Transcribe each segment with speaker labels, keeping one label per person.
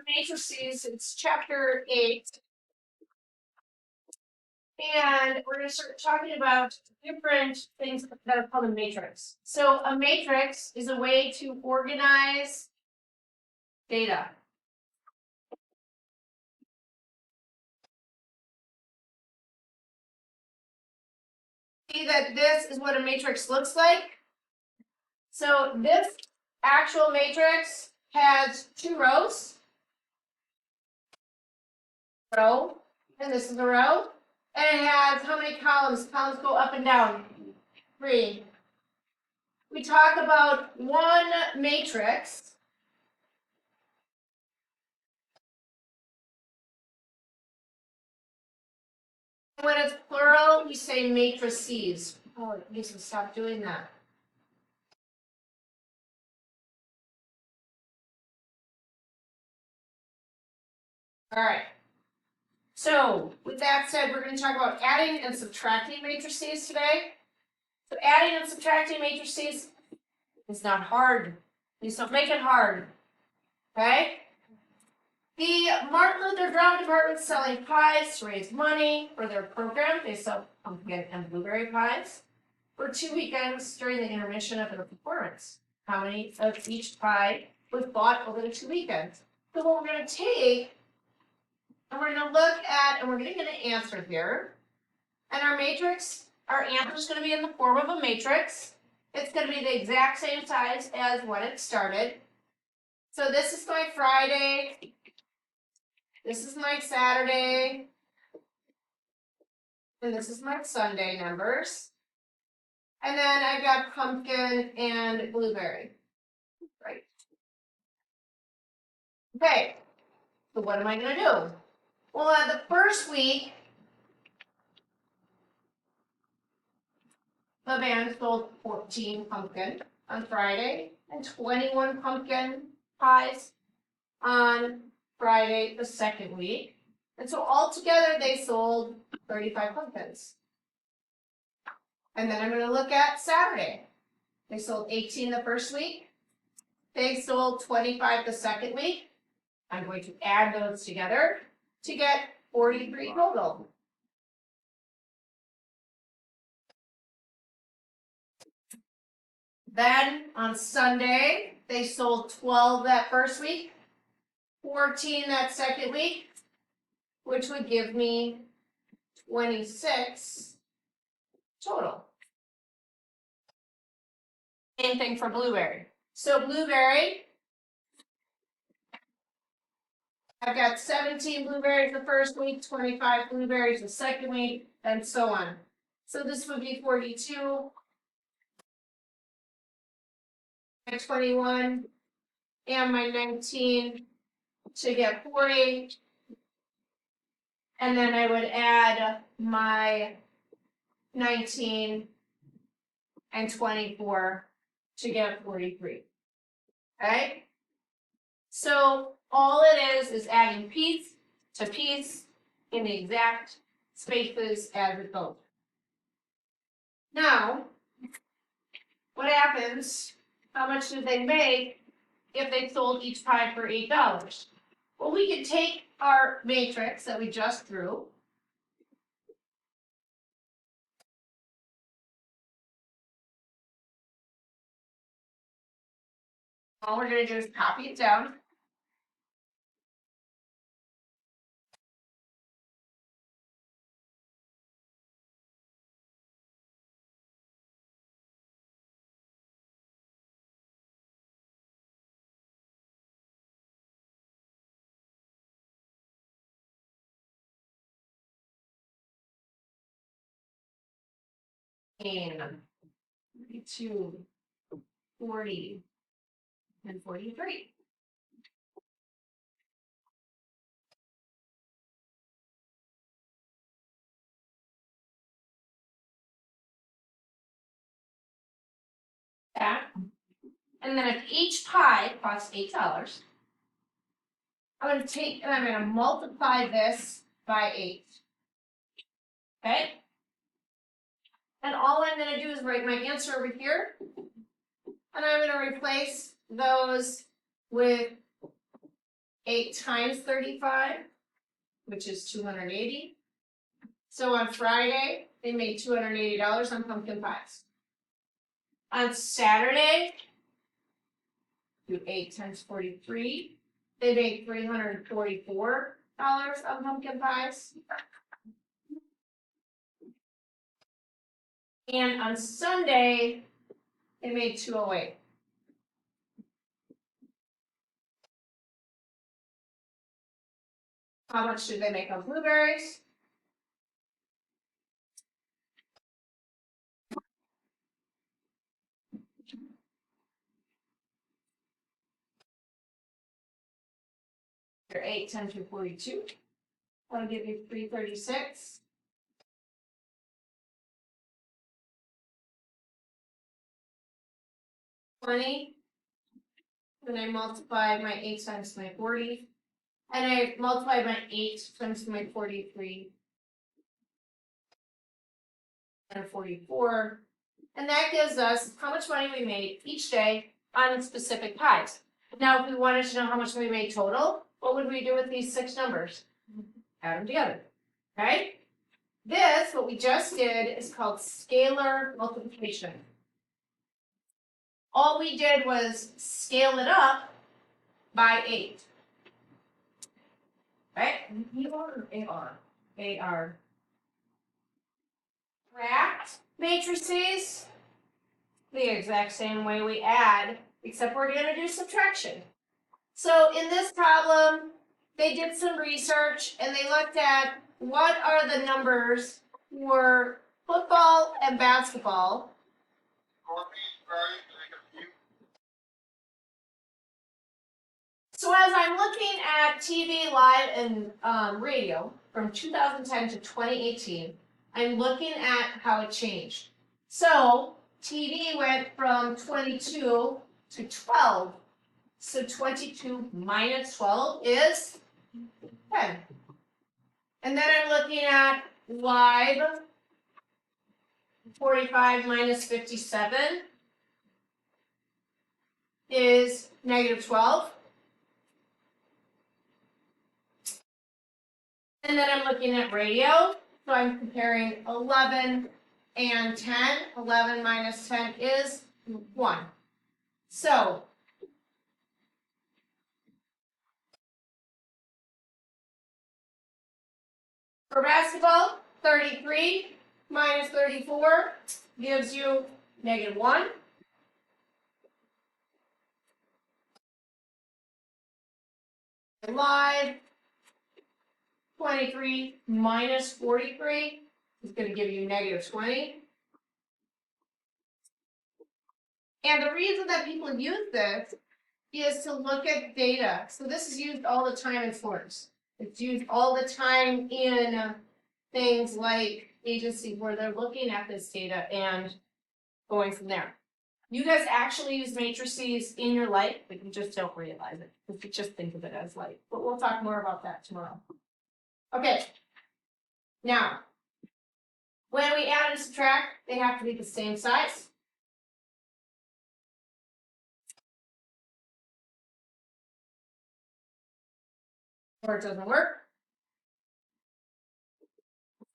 Speaker 1: Matrices, it's chapter 8. And we're going to start talking about different things that are called a matrix. So a matrix is a way to organize data. See that this is what a matrix looks like. So this actual matrix has 2 rows. Row, and this is a row. And it has how many columns? Columns go up and down. 3. We talk about one matrix. When it's plural, we say matrices. Oh, it needs to stop doing that. All right. So with that said, we're going to talk about adding and subtracting matrices today. So adding and subtracting matrices is not hard. Please don't make it hard. Okay? The Martin Luther Drama Department selling pies to raise money for their program. They sell pumpkin and blueberry pies for 2 weekends during the intermission of their performance. How many of each pie was bought over the 2 weekends? So what we're going to take, and we're going to look at, and we're going to get an answer here. And our matrix, our answer is going to be in the form of a matrix. It's going to be the exact same size as when it started. So this is my Friday. This is my Saturday. And this is my Sunday numbers. And then I've got pumpkin and blueberry. Right. Okay. So what am I going to do? Well, the first week, the band sold 14 pumpkin on Friday and 21 pumpkin pies on Friday the second week. And so altogether they sold 35 pumpkins. And then I'm going to look at Saturday. They sold 18 the first week. They sold 25 the second week. I'm going to add those together to get 43 total. Then on Sunday, they sold 12 that first week, 14 that second week, which would give me 26 total. Same thing for blueberry. So blueberry, I've got 17 blueberries the first week, 25 blueberries the second week, and so on. So this would be 42, 21, and my 19 to get 40. And then I would add my 19 and 24 to get 43. Okay? So all it is adding piece to piece in the exact spaces as it goes. Now, what happens? How much did they make if they sold each pie for $8? Well, we could take our matrix that we just drew. All we're going to do is copy it down. And 42, 40, and 43. That. And then if each pie costs $8, I'm going to take and I'm going to multiply this by 8. Okay? And all I'm going to do is write my answer over here. And I'm going to replace those with 8 times 35, which is 280. So on Friday, they made $280 on pumpkin pies. On Saturday, do 8 times 43, they made $344 on pumpkin pies. And on Sunday, they made $208. How much did they make on blueberries? They're 8 times 42. That'll give you 336. $20. Then I multiply my 8 times my 40. And I multiply my 8 times my 43. And 44. And that gives us how much money we made each day on specific pies. Now, if we wanted to know how much we made total, what would we do with these 6 numbers? Add them together, okay? This, what we just did, is called scalar multiplication. All we did was scale it up by 8. Right? ER or AR? AR. Subtract matrices the exact same way we add, except we're going to do subtraction. So in this problem, they did some research and they looked at what are the numbers for football and basketball. So as I'm looking at TV, live, and radio from 2010 to 2018, I'm looking at how it changed. So TV went from 22 to 12. So 22 minus 12 is 10. And then I'm looking at live, 45 minus 57 is negative 12. And then I'm looking at radio, so I'm comparing 11 and 10. 11 minus 10 is 1. So for basketball, 33 minus 34 gives you negative 1. Live, 23 minus 43 is going to give you negative 20. And the reason that people use this is to look at data. So this is used all the time in sports. It's used all the time in things like agencies where they're looking at this data and going from there. You guys actually use matrices in your life, but you just don't realize it. You just think of it as life. But we'll talk more about that tomorrow. Okay. Now, when we add and subtract, they have to be the same size. Or it doesn't work.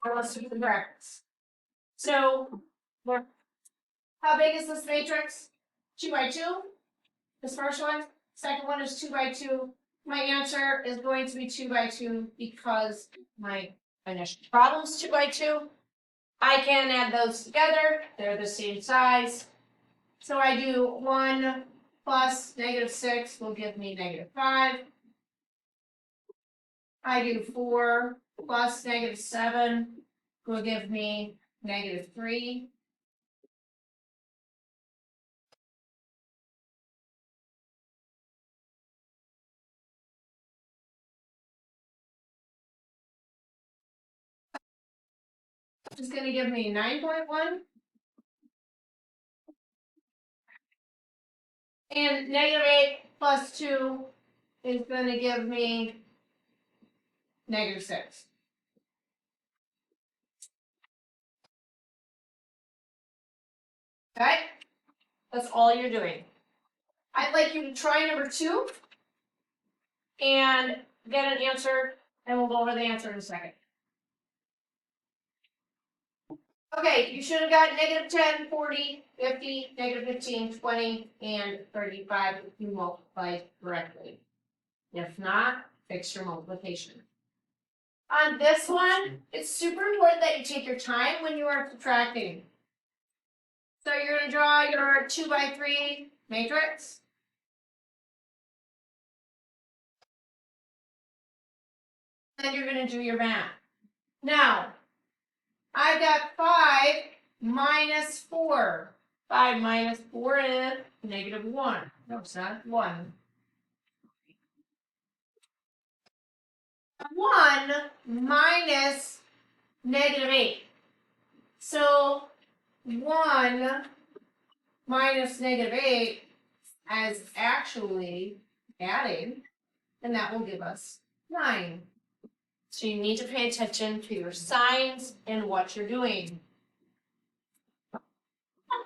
Speaker 1: Or let's do the brackets. So, how big is this matrix? 2 by 2. This first one. Second one is 2 by 2. My answer is going to be 2 by 2 because my initial problem is 2 by 2. I can add those together. They're the same size. So I do 1 plus negative 6 will give me negative 5. I do 4 plus negative 7 will give me negative 3. Which is going to give me 9.1. And negative 8 plus 2 is going to give me negative 6. Okay? That's all you're doing. I'd like you to try number 2. and get an answer, and we'll go over the answer in a second. Okay, you should have got negative 10, 40, 50, negative 15, 20, and 35 if you multiplied correctly. If not, fix your multiplication. On this one, it's super important that you take your time when you are subtracting. So you're going to draw your 2 by 3 matrix. Then you're going to do your math. Now, I've got 5 minus 4. 5 minus 4 is negative 1. No, it's not 1. 1 minus negative 8. So 1 minus negative 8 is actually adding, and that will give us 9. So you need to pay attention to your signs and what you're doing.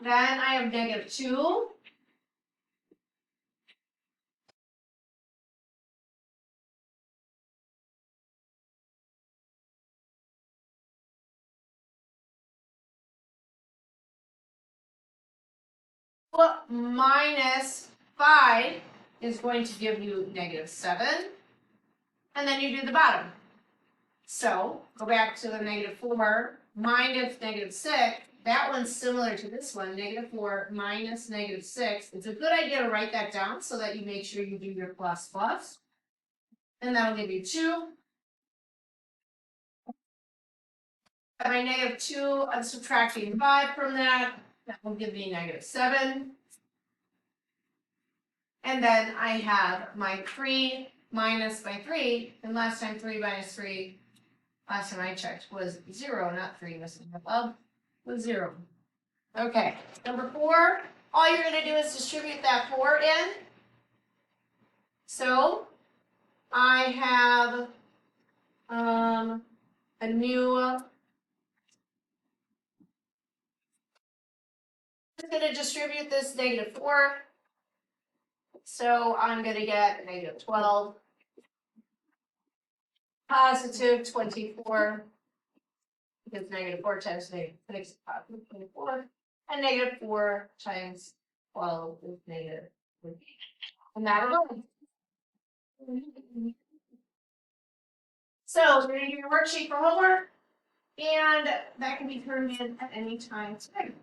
Speaker 1: Then I have negative 2. Minus 5 is going to give you negative 7. And then you do the bottom. So go back to the negative 4 minus negative 6. That one's similar to this one, negative 4 minus negative 6. It's a good idea to write that down so that you make sure you do your plus plus. And that'll give you 2. At my negative 2, I'm subtracting 5 from that. That will give me negative 7. And then I have my 3 minus my 3. And last time 3 minus 3, last time I checked, was 0, not 3 missing above, was 0. Okay, number 4, all you're going to do is distribute that 4 in. So I have a new, I'm going to distribute this negative 4. So I'm going to get negative 12, positive 24, because negative 4 times negative 6 is positive 24, and negative 4 times 12 is negative 3. And that'll go. So we're going to do your worksheet for homework, and that can be turned in at any time today.